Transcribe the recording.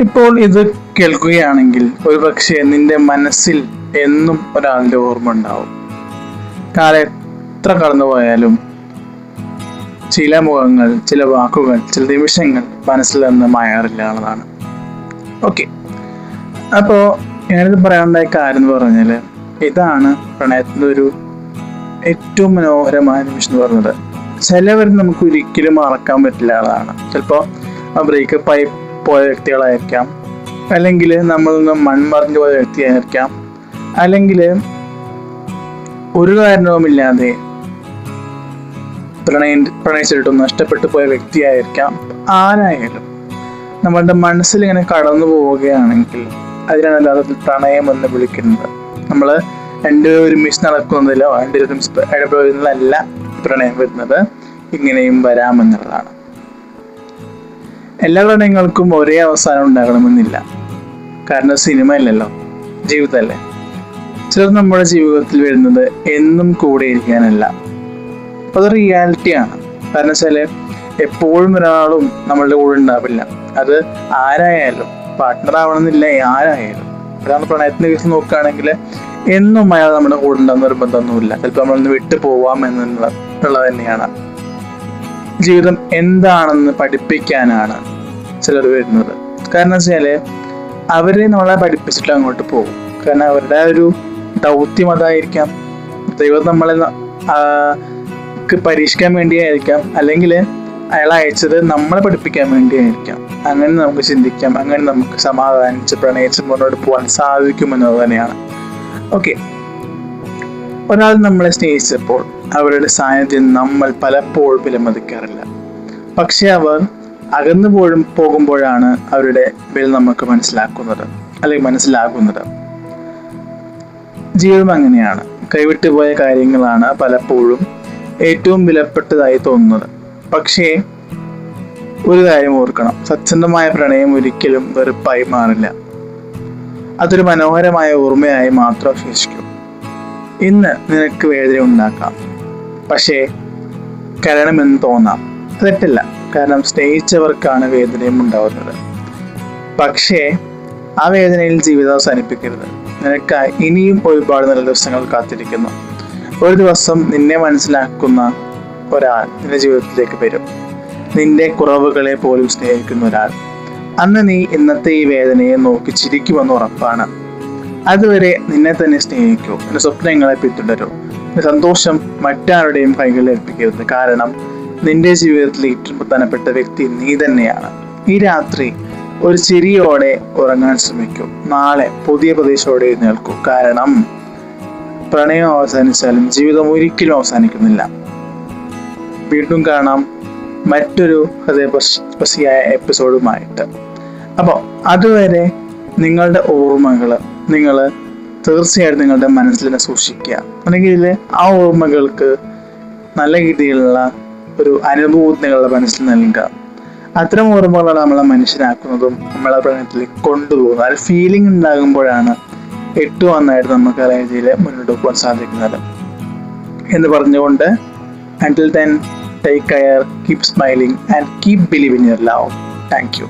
ഇപ്പോൾ ഇത് കേൾക്കുകയാണെങ്കിൽ ഒരുപക്ഷെ നിന്റെ മനസ്സിൽ എന്നും ഒരാളുടെ ഓർമ്മ ഉണ്ടാവും. കാലം എത്ര കടന്നുപോയാലും ചില മുഖങ്ങൾ, ചില വാക്കുകൾ, ചില നിമിഷങ്ങൾ മനസ്സിൽ നിന്ന് മായാറില്ല എന്നതാണ്. ഓക്കെ, അപ്പോൾ ഞാനിത് പറയാനുണ്ടായ കാര്യം എന്ന് പറഞ്ഞാൽ ഇതാണ് പ്രണയത്തിൻ്റെ ഒരു ഏറ്റവും മനോഹരമായ നിമിഷം എന്ന് പറയുന്നത്. ചിലവർ നമുക്ക് ഒരിക്കലും മറക്കാൻ പറ്റില്ല ആളാണ്. ചിലപ്പോൾ ബ്രേക്കപ്പായി പോയ വ്യക്തികളായിരിക്കാം, അല്ലെങ്കിൽ നമ്മളിൽ നിന്ന് മൺമറിഞ്ഞു പോയ വ്യക്തിയായിരിക്കാം, അല്ലെങ്കിൽ ഒരു കാരണവുമില്ലാതെ പ്രണയിച്ചിട്ടും നഷ്ടപ്പെട്ടു പോയ വ്യക്തിയായിരിക്കാം. ആരായാലും നമ്മളുടെ മനസ്സിൽ ഇങ്ങനെ കടന്നു പോവുകയാണെങ്കിൽ അതിനാണ് യഥാർത്ഥത്തിൽ പ്രണയം എന്ന് വിളിക്കുന്നത്. നമ്മൾ രണ്ടുപേരും ഒരുമിച്ച് നടക്കുന്നതിലോ രണ്ടുപേരും ഇടപെടുന്നതല്ല പ്രണയം വരുന്നത്. ഇങ്ങനെയും വരാമെന്നുള്ളതാണ്. എല്ലാ പ്രണയങ്ങൾക്കും ഒരേ അവസാനം ഉണ്ടാകണമെന്നില്ല. കാരണം സിനിമ അല്ലല്ലോ, ജീവിതമല്ലേ. ചിലർ നമ്മുടെ ജീവിതത്തിൽ വരുന്നത് എന്നും കൂടെ ഇരിക്കാനല്ല, അത് റിയാലിറ്റിയാണ്. കാരണം വെച്ചാൽ എപ്പോഴും ഒരാളും നമ്മളുടെ കൂടെ ഉണ്ടാവില്ല. അത് ആരായാലും, പാർട്ട്ണർ ആവണമെന്നില്ല, ആരായാലും. അതാണ് പ്രണയത്തിന്റെ കേസ് നോക്കുകയാണെങ്കിൽ എന്നും അയാൾ നമ്മുടെ കൂടെ ഉണ്ടാകുന്ന നിർബന്ധമൊന്നുമില്ല. ചിലപ്പോൾ നമ്മളൊന്ന് വിട്ടു പോവാം എന്നുള്ളത് തന്നെയാണ്. ജീവിതം എന്താണെന്ന് പഠിപ്പിക്കാനാണ് ചിലർ വരുന്നത്. കാരണം വെച്ചാൽ അവരെ നമ്മളെ പഠിപ്പിച്ചിട്ട് അങ്ങോട്ട് പോകും. കാരണം അവരുടെ ഒരു ദൗത്യം അതായിരിക്കാം. ദൈവം നമ്മളെ പരീക്ഷിക്കാൻ വേണ്ടിയായിരിക്കാം, അല്ലെങ്കിൽ അയാൾ അയച്ചത് നമ്മളെ പഠിപ്പിക്കാൻ വേണ്ടിയായിരിക്കാം. അങ്ങനെ നമുക്ക് ചിന്തിക്കാം, അങ്ങനെ നമുക്ക് സമാധാനിച്ച് പ്രണയിച്ച് മുന്നോട്ട് പോകാൻ സാധിക്കുമെന്നത് തന്നെയാണ്. ഓക്കെ, ഒരാൾ നമ്മളെ സ്നേഹിച്ചപ്പോൾ അവരുടെ സാന്നിധ്യം നമ്മൾ പലപ്പോഴും വിലമതിക്കാറില്ല. പക്ഷെ അവർ അകന്നു പോകുമ്പോഴാണ് അവരുടെ വില നമുക്ക് മനസ്സിലാക്കുന്നത്. ജീവിതം അങ്ങനെയാണ്. കൈവിട്ടുപോയ കാര്യങ്ങളാണ് പലപ്പോഴും ഏറ്റവും വിലപ്പെട്ടതായി തോന്നുന്നത്. പക്ഷേ ഒരു കാര്യം ഓർക്കണം, സത്യസന്ധമായ പ്രണയം ഒരിക്കലും വെറുപ്പായി മാറില്ല. അതൊരു മനോഹരമായ ഓർമ്മയായി മാത്രം ശേഷിക്കും. ഇന്ന് നിനക്ക് വേദന ഉണ്ടാക്കാം, പക്ഷേ കരണമെന്ന് തോന്നാം. തെറ്റല്ല, കാരണം സ്നേഹിച്ചവർക്കാണ് വേദനയും ഉണ്ടാവുന്നത്. പക്ഷേ ആ വേദനയിൽ ജീവിതം അവസാനിപ്പിക്കരുത്. നിനക്കായി ഇനിയും ഒരുപാട് നല്ല ദിവസങ്ങൾ കാത്തിരിക്കുന്നു. ഒരു ദിവസം നിന്നെ മനസ്സിലാക്കുന്ന ഒരാൾ നിന്റെ ജീവിതത്തിലേക്ക് വരും. നിന്റെ കുറവുകളെ പോലും സ്നേഹിക്കുന്ന ഒരാൾ. അന്ന് നീ ഇന്നത്തെ ഈ വേദനയെ നോക്കി ചിരിക്കുമെന്ന് ഉറപ്പാണ്. അതുവരെ നിന്നെ തന്നെ സ്നേഹിക്കൂ, നിന്റെ സ്വപ്നങ്ങളെ പിന്തുടരൂ. നിന്റെ സന്തോഷം മറ്റാരുടെയും കൈകളിൽ ഏൽപ്പിക്കരുത്. കാരണം നിന്റെ ജീവിതത്തിൽ ഏറ്റവും പ്രധാനപ്പെട്ട വ്യക്തി നീ തന്നെയാണ്. ഈ രാത്രി ഒരു ചിരിയോടെ ഉറങ്ങാൻ ശ്രമിക്കൂ. നാളെ പുതിയ പ്രതീക്ഷയോടെ എഴുന്നേൽക്കൂ. കാരണം പ്രണയം അവസാനിച്ചാലും ജീവിതം ഒരിക്കലും അവസാനിക്കുന്നില്ല. വീണ്ടും കാണാം മറ്റൊരു ഹൃദയസ്പർശിയായ എപ്പിസോഡുമായിട്ട്. അപ്പോൾ അതുവരെ നിങ്ങളുടെ ഓർമ്മകൾ നിങ്ങൾ തീർച്ചയായിട്ടും നിങ്ങളുടെ മനസ്സിൽ തന്നെ സൂക്ഷിക്കുക. അല്ലെങ്കിൽ ആ ഓർമ്മകൾക്ക് നല്ല രീതിയിലുള്ള ഒരു അനുഭൂതി നിങ്ങളുടെ മനസ്സിൽ നൽകുക. അത്തരം ഓർമ്മകളാണ് നമ്മളെ മനുഷ്യനാക്കുന്നതും നമ്മളെ പ്രണയത്തിലേക്ക് കൊണ്ടുപോകുന്നത്. ആ ഫീലിംഗ് ഉണ്ടാകുമ്പോഴാണ് ഏറ്റവും നന്നായിട്ട് നമുക്ക് ആ രീതിയിൽ മുന്നോട്ട് പോകാൻ സാധിക്കുന്നത് എന്ന് പറഞ്ഞുകൊണ്ട്, until then, take care, keep smiling and keep believing in your love. Thank you.